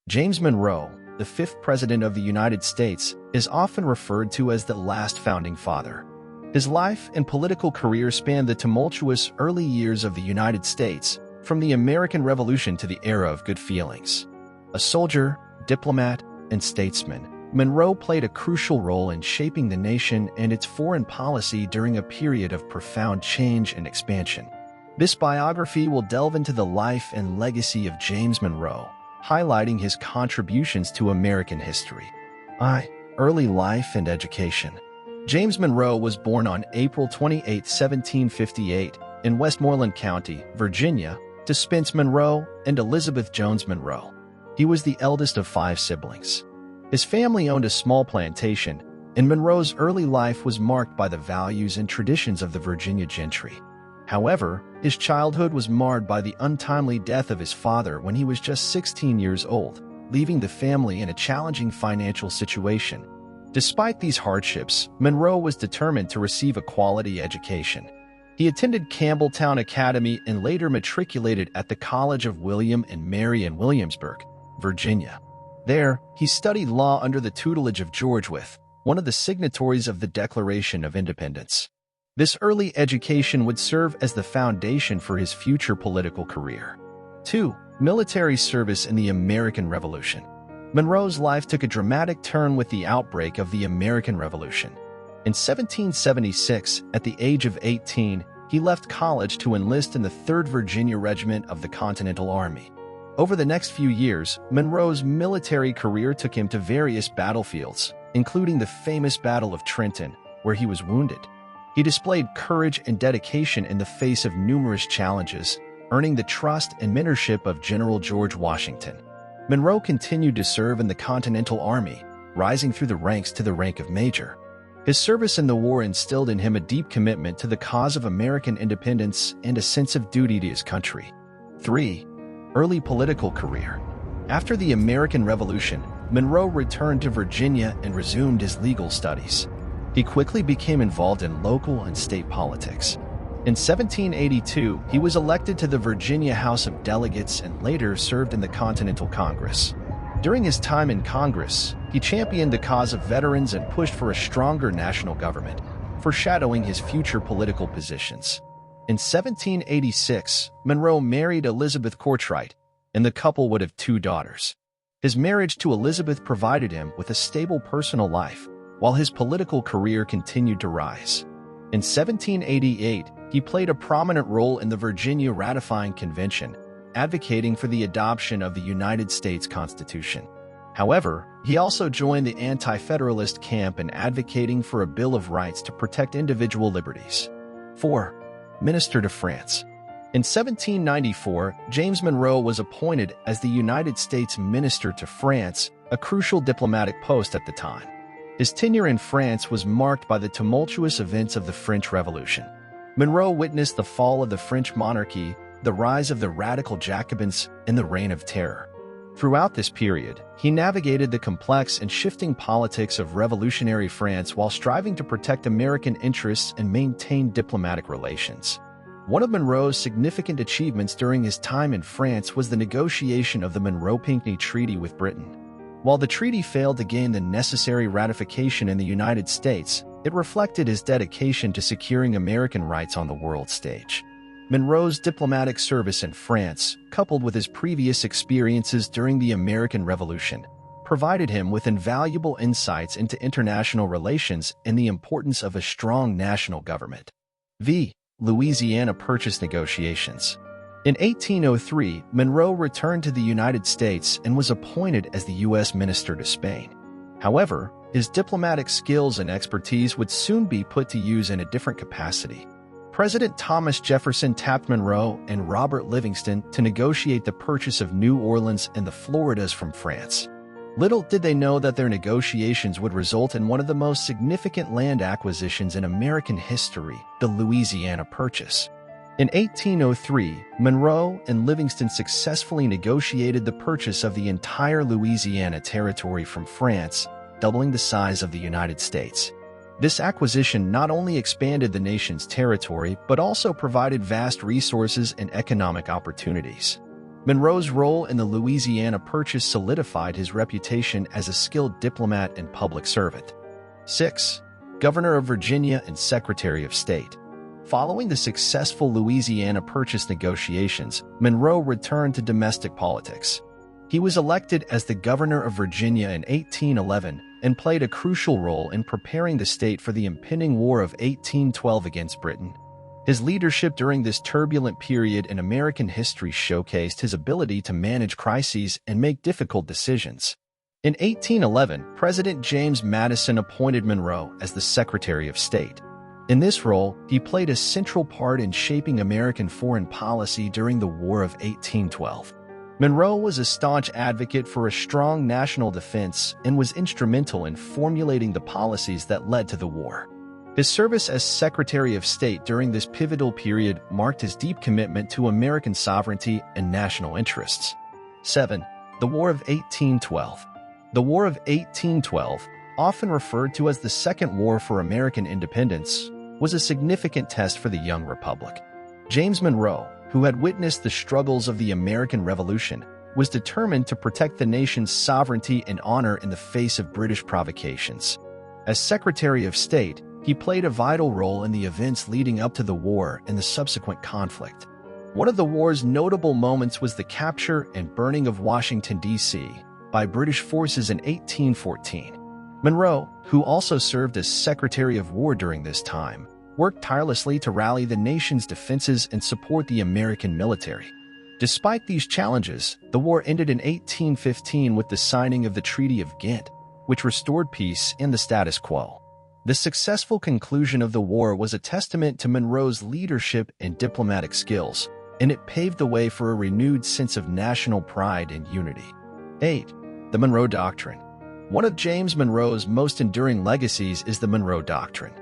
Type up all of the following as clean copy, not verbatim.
James Monroe, the fifth President of the United States, is often referred to as the last founding father. His life and political career spanned the tumultuous early years of the United States, from the American Revolution to the era of good feelings. A soldier, diplomat, and statesman, Monroe played a crucial role in shaping the nation and its foreign policy during a period of profound change and expansion. This biography will delve into the life and legacy of James Monroe, highlighting his contributions to American history. Early life and education. James Monroe was born on April 28, 1758, in Westmoreland County, Virginia, to Spence Monroe and Elizabeth Jones Monroe. He was the eldest of 5 siblings. His family owned a small plantation, and Monroe's early life was marked by the values and traditions of the Virginia gentry. However, his childhood was marred by the untimely death of his father when he was just 16 years old, leaving the family in a challenging financial situation. Despite these hardships, Monroe was determined to receive a quality education. He attended Campbelltown Academy and later matriculated at the College of William and Mary in Williamsburg, Virginia. There, he studied law under the tutelage of George Wythe, one of the signatories of the Declaration of Independence. This early education would serve as the foundation for his future political career. 2. Military service in the American Revolution. Monroe's life took a dramatic turn with the outbreak of the American Revolution. In 1776, at the age of 18, he left college to enlist in the 3rd Virginia Regiment of the Continental Army. Over the next few years, Monroe's military career took him to various battlefields, including the famous Battle of Trenton, where he was wounded. He displayed courage and dedication in the face of numerous challenges, earning the trust and mentorship of General George Washington. Monroe continued to serve in the Continental Army, rising through the ranks to the rank of major. His service in the war instilled in him a deep commitment to the cause of American independence and a sense of duty to his country. 3. Early political career. After the American Revolution, Monroe returned to Virginia and resumed his legal studies. He quickly became involved in local and state politics. In 1782, he was elected to the Virginia House of Delegates and later served in the Continental Congress. During his time in Congress, he championed the cause of veterans and pushed for a stronger national government, foreshadowing his future political positions. In 1786, Monroe married Elizabeth Cartwright, and the couple would have 2 daughters. His marriage to Elizabeth provided him with a stable personal life, while his political career continued to rise. In 1788, he played a prominent role in the Virginia Ratifying Convention, advocating for the adoption of the United States Constitution. However, he also joined the anti-federalist camp in advocating for a Bill of Rights to protect individual liberties. 4. Minister to France. In 1794, James Monroe was appointed as the United States Minister to France, a crucial diplomatic post at the time. His tenure in France was marked by the tumultuous events of the French Revolution. Monroe witnessed the fall of the French monarchy, the rise of the radical Jacobins, and the Reign of Terror. Throughout this period, he navigated the complex and shifting politics of revolutionary France while striving to protect American interests and maintain diplomatic relations. One of Monroe's significant achievements during his time in France was the negotiation of the Monroe-Pinckney Treaty with Britain. While the treaty failed to gain the necessary ratification in the United States, it reflected his dedication to securing American rights on the world stage. Monroe's diplomatic service in France, coupled with his previous experiences during the American Revolution, provided him with invaluable insights into international relations and the importance of a strong national government. Louisiana Purchase negotiations. In 1803, Monroe returned to the United States and was appointed as the U.S. Minister to Spain. However, his diplomatic skills and expertise would soon be put to use in a different capacity. President Thomas Jefferson tapped Monroe and Robert Livingston to negotiate the purchase of New Orleans and the Floridas from France. Little did they know that their negotiations would result in one of the most significant land acquisitions in American history, the Louisiana Purchase. In 1803, Monroe and Livingston successfully negotiated the purchase of the entire Louisiana Territory from France, doubling the size of the United States. This acquisition not only expanded the nation's territory but also provided vast resources and economic opportunities. Monroe's role in the Louisiana Purchase solidified his reputation as a skilled diplomat and public servant. 6. Governor of Virginia and Secretary of State. Following the successful Louisiana Purchase negotiations, Monroe returned to domestic politics. He was elected as the governor of Virginia in 1811 and played a crucial role in preparing the state for the impending War of 1812 against Britain. His leadership during this turbulent period in American history showcased his ability to manage crises and make difficult decisions. In 1811, President James Madison appointed Monroe as the Secretary of State. In this role, he played a central part in shaping American foreign policy during the War of 1812. Monroe was a staunch advocate for a strong national defense and was instrumental in formulating the policies that led to the war. His service as Secretary of State during this pivotal period marked his deep commitment to American sovereignty and national interests. 7. The War of 1812. The War of 1812, often referred to as the Second War for American Independence, was a significant test for the young republic. James Monroe, who had witnessed the struggles of the American Revolution, was determined to protect the nation's sovereignty and honor in the face of British provocations. As Secretary of State, he played a vital role in the events leading up to the war and the subsequent conflict. One of the war's notable moments was the capture and burning of Washington, D.C., by British forces in 1814. Monroe, who also served as Secretary of War during this time, worked tirelessly to rally the nation's defenses and support the American military. Despite these challenges, the war ended in 1815 with the signing of the Treaty of Ghent, which restored peace and the status quo. The successful conclusion of the war was a testament to Monroe's leadership and diplomatic skills, and it paved the way for a renewed sense of national pride and unity. 8. The Monroe Doctrine. One of James Monroe's most enduring legacies is the Monroe Doctrine.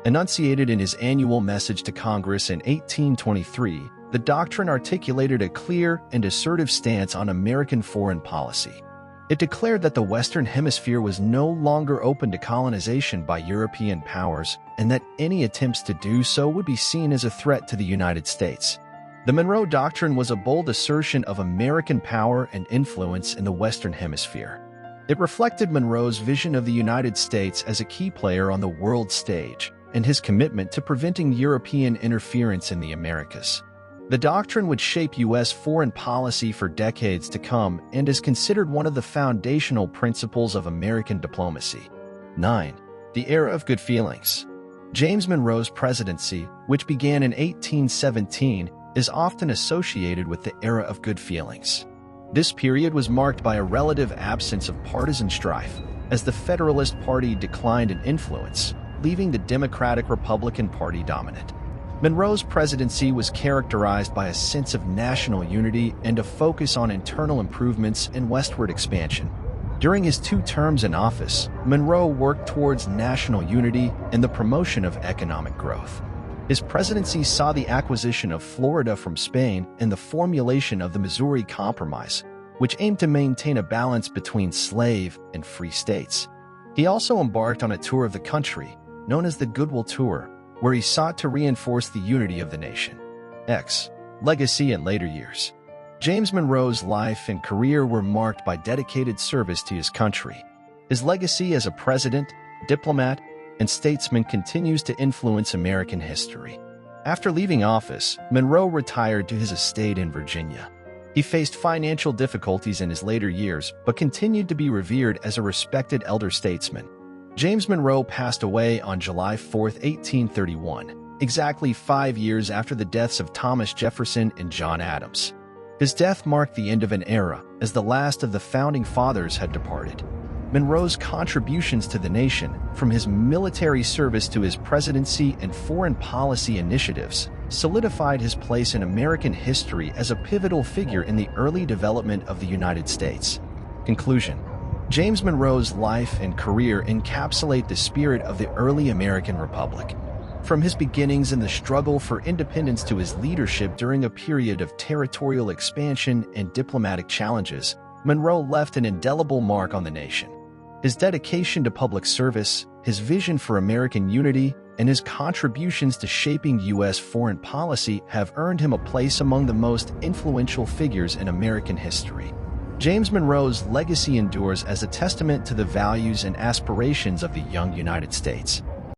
Enunciated in his annual message to Congress in 1823, the doctrine articulated a clear and assertive stance on American foreign policy. It declared that the Western Hemisphere was no longer open to colonization by European powers, and that any attempts to do so would be seen as a threat to the United States. The Monroe Doctrine was a bold assertion of American power and influence in the Western Hemisphere. It reflected Monroe's vision of the United States as a key player on the world stage and his commitment to preventing European interference in the Americas. The doctrine would shape U.S. foreign policy for decades to come and is considered one of the foundational principles of American diplomacy. 9. The Era of Good Feelings. James Monroe's presidency, which began in 1817, is often associated with the Era of Good Feelings. This period was marked by a relative absence of partisan strife, as the Federalist Party declined in influence, leaving the Democratic-Republican Party dominant. Monroe's presidency was characterized by a sense of national unity and a focus on internal improvements and westward expansion. During his 2 terms in office, Monroe worked towards national unity and the promotion of economic growth. His presidency saw the acquisition of Florida from Spain and the formulation of the Missouri Compromise, which aimed to maintain a balance between slave and free states. He also embarked on a tour of the country, known as the Goodwill Tour, where he sought to reinforce the unity of the nation. Legacy in later years. James Monroe's life and career were marked by dedicated service to his country. His legacy as a president, diplomat, and statesman continues to influence American history. After leaving office, Monroe retired to his estate in Virginia. He faced financial difficulties in his later years, but continued to be revered as a respected elder statesman. James Monroe passed away on July 4, 1831, exactly 5 years after the deaths of Thomas Jefferson and John Adams. His death marked the end of an era, as the last of the Founding Fathers had departed. Monroe's contributions to the nation, from his military service to his presidency and foreign policy initiatives, solidified his place in American history as a pivotal figure in the early development of the United States. Conclusion. James Monroe's life and career encapsulate the spirit of the early American Republic. From his beginnings in the struggle for independence to his leadership during a period of territorial expansion and diplomatic challenges, Monroe left an indelible mark on the nation. His dedication to public service, his vision for American unity, and his contributions to shaping U.S. foreign policy have earned him a place among the most influential figures in American history. James Monroe's legacy endures as a testament to the values and aspirations of the young United States.